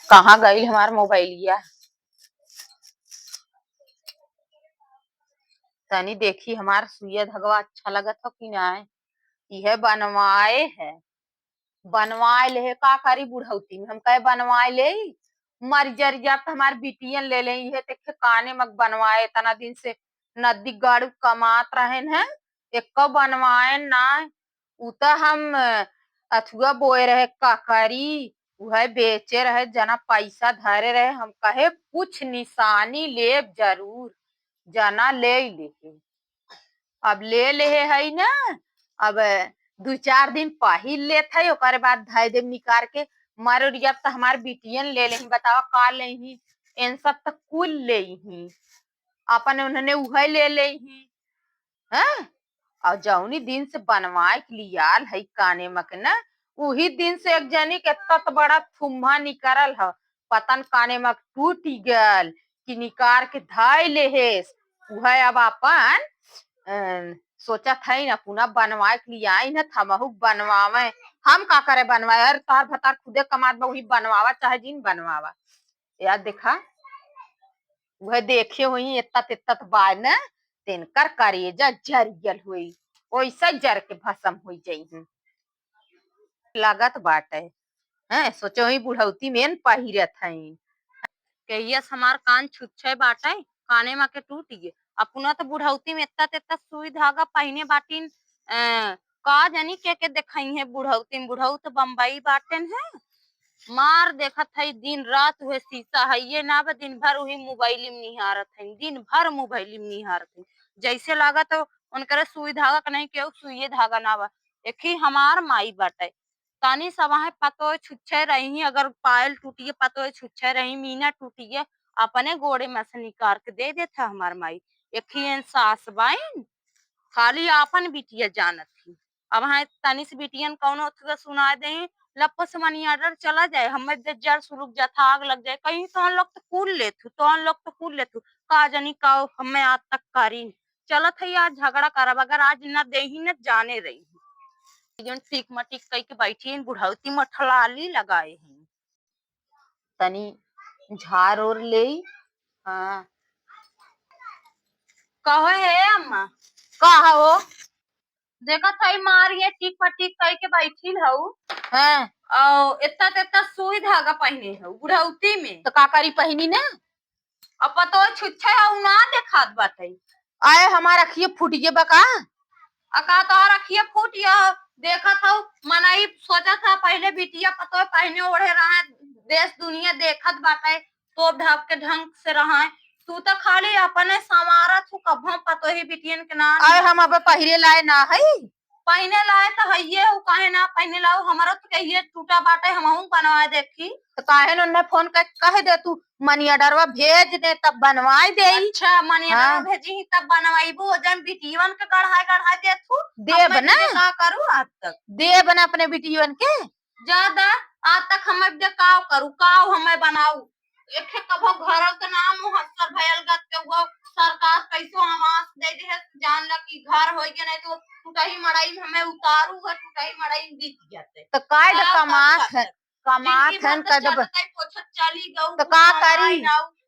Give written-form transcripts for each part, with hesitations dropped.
कहाँ गई हमार मोबाइलिया। तनी देखी हमार सुइया धगवा अच्छा लगत हो कि ना। यह बनवाए है, बनवाए ले का करी बुढ़ौती में हम कहे बनवाए ले। मर जर जा तो हमार बिटियन ले ले ये देखे काने मग बनवाए इतना दिन से नदी गाड़ू कमात रहे हैं। एक बनवाए ना उता हम अथुआ बोए रहे काकरी वह बेचे रहे जना पैसा धरे रहे हम कहे कुछ निशानी ले जरूर जना ले लेके अब ले ले है ना। अब 2-4 दिन पहिल लेत है ओकर बाद धाय देव निकाल के मारो जब तो हमार बिटियन ले ले बतावा का ले इन सब तक कुल ले अपन उन्होंने वह ले ले हैं। और जौनी दिन से बनवाए के लियाल है काने मक न वही दिन से एक जनी के तत बड़ा थुम्हा निकरल है। पतन काने मक टूट गल कि निकार के धाय ले वह अब अपन सोचत है ना पुनः बनवाए के लिए आई न थमहु बनवावे। हम का करे बनवाए यार तार भतार खुदे कमात वही बनवावा चाहे जिन बनवावा। यार देखा वह देखे हुई इतना तित्तत बाय न तिनकर करेजा जरियल हुई वैसा जर के भस्म हो जाई लागत बाटे हैं। सोचो ही बुढ़ौती में पहिरत है कहियस हमार कान छुच्छे बाटे काने में के टूट गए अपना तो बुढ़ौती में इतना इतना सुई धागा पहने बाटिन का जानी के दिखाई है बुढ़ौती में बुढ़ऊ तो बम्बई बाटन है मार देखत है दिन रात हुए शीशा है ये ना दिन भर वही मोबाइल में निहारत है दिन भर मोबाइल में निहारत है जैसे लागत तो उनकर सुई धागा का नहीं केहू सुई धागा ना बा एक ही हमार माई बाटे तानी सवाहे पतो छुच्छे रही अगर पायल टूटिए पतो छुच्छे रही मीना टूटिए अपने गोड़े में से निकाल के दे देता हमार माई एक ही सास बाइन खाली आपन बिटिया जानत थी। अब हाँ तनी से बिटियन कौनो सुना दे लपस मनी आर्डर चला जाए हमें जर सुरुक जाता आग लग जाए कहीं तो हम लोग तो कूल लेथु तो हम लोग तो कूल लेथु का जानी का हमें आज तक करी चलत है आज झगड़ा करब अगर आज न दे ही न जाने रही ठीक मटिक कह के बैठी बुढ़ौती मठलाली लगाए हैं तनी झार और ले। हाँ कहो है अम्मा कहा हो देखा था मारिए टिक पटिक कह के बैठी हूँ हैं और इतना इतना सुई धागा पहने है बुढ़ौती में तो का करी पहनी ना अब पतो छुच्छे ना देखात बाटे आए हमारा रखिए फूटिए बका अका तो रखिए फूटिया देखा था मनाई सोचा था पहले बिटिया पतो पहने ओढ़े रहा देश दुनिया देखत बाटे तो ढक के ढंग से रहा तू तो खाली अपने समारा तू कभो पतो ही बिटियन के ना आए हम अब पहिरे लाए ना है पहने लाए तो हइये हो काहे ना पहने लाओ हमारा तो कहिए टूटा बाटे हमहू बनवा देखी तो काहे न फोन कर कहे दे तू मनी ऑर्डरवा भेज दे तब बनवाई दे। अच्छा मनी ऑर्डरवा भेजी तब बनवाईबो जन बिटियन के गढ़ाई दे तू देब ना का करू आज तक देब ना अपने बिटियन के ज्यादा आज तक हम का करू का हमें बनाऊ एक कभो घर के नाम मुहस्सर भयल गत के वो सरकार कैसो आवास दे दे जान ला कि घर होई के नहीं तो टूटाई मड़ाई में हमें उतारू है टूटाई मड़ाई में बीत जाते तो काय द कमात है कदब पोछत चली गऊ तो का करी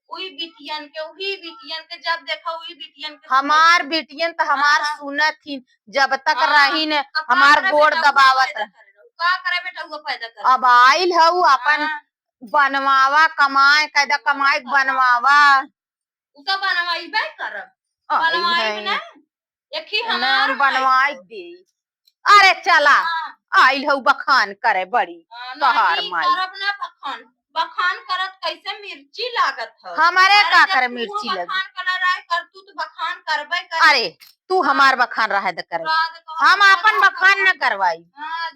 उही बिटियन के जब देखो उही बिटियन के हमार बिटियन तो हमार सुनत थी जब तक रही न हमार गोड़ दबावत का करे बेटा वो पैदा कर अब आइल हऊ अपन बनवावा कमाए कैदा कमाए बनवावा उ तो बनवाईबे करब बनवाई ना एक ही हमार बनवाई दे अरे चला आइल हऊ बखान करे बड़ी तोहार माई करब ना बखान बखान करत कैसे मिर्ची लागत है हमारे का करे मिर्ची लगे बखान कर रहा है कर तू तो बखान करबे कर अरे तू हमार बखान रहे द करे हम अपन बखान न करवाई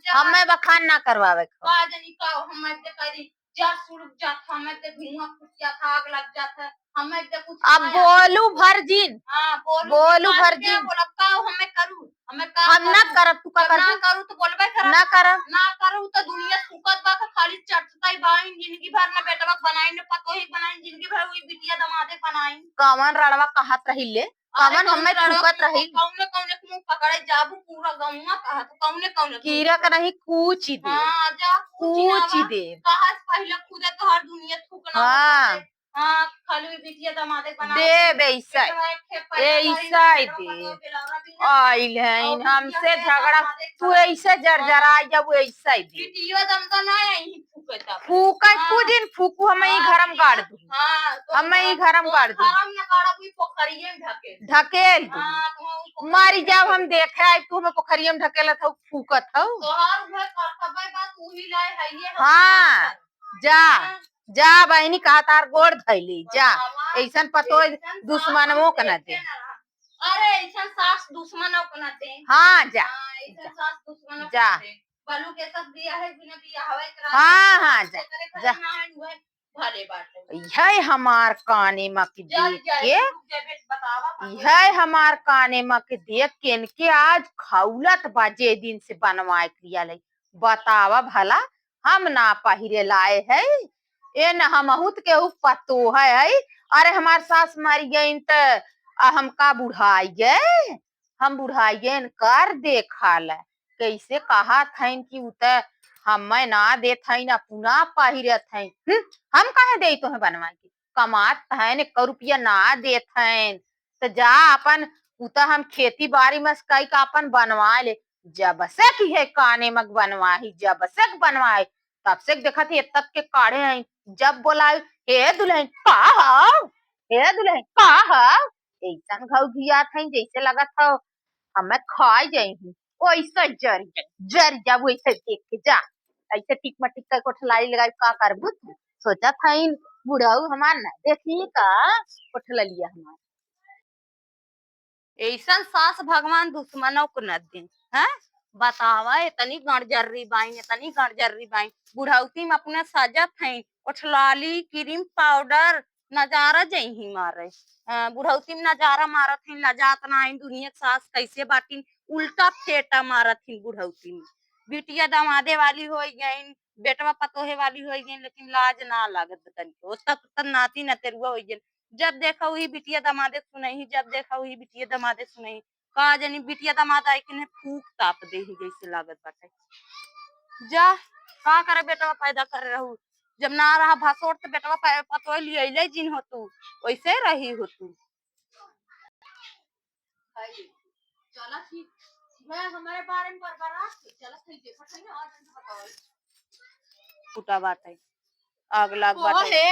हमें बखान ना करवावे का जानी का हमें ते करी जा सुरुक जात हमें ते धुआं फूट जात आग लग जात हमें ते कुछ अब बोलू भरजिन हां बोलू भरजिन बोला का हमें करू हमें का हम ना करब तू का ना करू तो बोलबे कर ना करू तो दुनिया सुकत बा खाली चटताई बाइन जिंदगी भर में बेटवा बनाई ने पतो ही बनाई जिंदगी भर वही बिटिया दमादे बनाई कवन रड़वा कहत रही ले कवन हमें सुकत रही कौने कौने मुंह पकड़े जाबू पूरा गौवा कहत कौने कीरा का नहीं कूची दे हां जा कूची दे कहत पहले खुदे तो हर दुनिया हाँ हाँ खाली बिटिया दमादे बना दे बेईसा ऐसा ही दे आइल है हमसे झगड़ा तू ऐसे जरजरा जब ऐसा ही दे बिटिया दम तो ना यही फूकता फूका तू दिन फूकू हम ही घरम गाड़ दूं हाँ हम ही घरम गाड़ दूं घरम न गाड़ा कोई पोखरिए में ढकेल ढकेल दूं हाँ तो मारी जब हम देखे आई तू हमें पोखरिया में ढकेला था फूकत था तोहार घर करतबे बात तू ही लाए है ये हाँ जा जा बहनी कहा तार गोड़ धैली जा ऐसा पतो दुश्मनों का न दे अरे ऐसा सास दुश्मनों को न दे हाँ जा ऐसा सास दुश्मनों जा को दे बालू के सब दिया है बिना दिया हवा करा हाँ हाँ जा जा भले बात यह हमार काने में के देख के यह हमार काने में के देख के इनके आज खौलत बाजे दिन से बनवाए क्रिया लई बतावा भला हम ना पहिरे लाए है ए न हमहुत के पतो है अरे हमार सास मारी गई त हम का बुढ़ाई गए हम बुढ़ाई गए कर देखा ल कैसे कहा थैन कि उत हमें ना दे थैन अपना पहिरे थैन हम कहे दे तो बनवा के कमात है ने क रुपया ना दे थैन तो जा अपन उता हम खेती बाड़ी में कई का अपन बनवा ले जब से की है काने मग बनवाही जब से बनवाए तब से देखा थी तब के काढ़े हैं जब बोला हे दुल्हन का हाउ हे दुल्हन का हाउ ऐसा घाव घिया था जैसे लगा था हमें खाई जाई हूँ वैसा जर जा वैसे देख के जा ऐसे टिक मटिक कर कोठलाई लगाई का करबू सोचा था बुढ़ाऊ हमार ना देखी का कोठला लिया हमार ऐसा सास भगवान दुश्मनों को न दे हैं बतावा इतनी गणजर्री बाई इतनी गणजर्री बाई बुढ़ौती में अपने सजत है उठलाली क्रीम पाउडर नजारा जही मारे बुढ़ौती में नजारा मारत है लजात ना दुनिया सास कैसे बाटी उल्टा फेटा मारत है बुढ़ौती में बिटिया दमादे वाली हो गई बेटवा पतोहे वाली हो गई लेकिन लाज ना लागत तनिको तक नाती नतेरुआ हो गई जब देखा वही बिटिया दमादे सुनही जब देखा वही बिटिया दमादे सुनही का जानी बिटिया दमाद आई कि फूक ताप दे ही जैसे लागत बाटे जा का करे बेटवा पैदा कर रहू जब ना रहा भासोर तो बेटवा पतो लिए ले जिन हो तू वैसे रही हो तू चला ठीक मैं हमारे बारे में बरबरा चला सही देखा सही ना आज बताओ फूटा बाटे आग लाग बाटे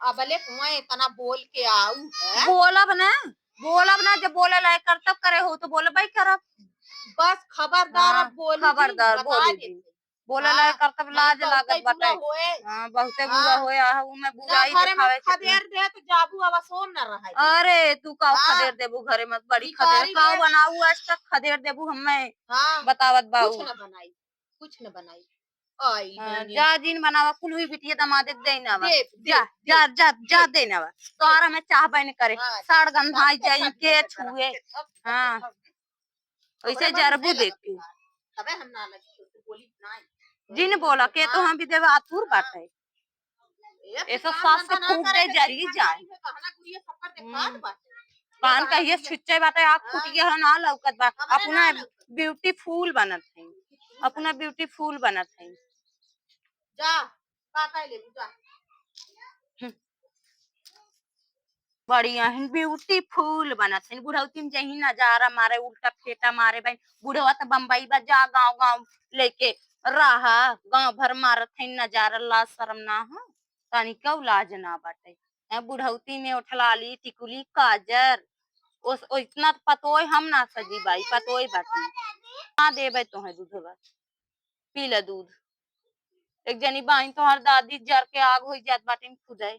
अबले कुआं इतना बोल के आऊ है बोलब ना जब बोले लायक करतब करे हो तो बोले भाई करब बस खबरदार हाँ, अब बोली खबरदार बोली बोले लायक करतब लाज लागत बाटे हां बहुते बुरा होए उ में बुराई दिखावे खदेर दे तो जाबू अब सोन न रहा अरे तू का खदेर देबू घरे में बड़ी खदेर का बनाऊ आज तक खदेर देबू हमें हां बतावत बाऊ कुछ न बनाई आई जा दिन बनावा कुल हुई बिटिया दमादे देना जा जा जा जा देना तोरा में चाह बन करे सड़ गंधाई जाई के छुए हां ऐसे जरबू देख के अबे हम ना लगी तो बोली नहीं जिन बोला के तो हम भी देव आतुर बाटे ऐसा सास से फूट दे जरी जाए पान कहिए छुच्चे बाटे आँख फूट गया ना लौकत बा अपना ब्यूटीफुल बनत है अपना ब्यूटीफुल बनत है जा का ले जा बढ़िया है ब्यूटीफुल बनत है बुढ़ौती में जही नजारा मारे उल्टा फेटा मारे भाई बुढ़वा तो बम्बई बा जा गाँव गाँव लेके रहा गाँव भर मारत है नजारा ला शर्म ना हो तनिका लाज ना बाटे बुढ़ौती में उठलाली टिकुली काजर उस इतना पतोय हम ना सजी बाई पतोय बाटी ना देबे तो है दूध बस पी ले दूध एक जनी बाई तो हर दादी जर के आग हो जात बाटे खुदाई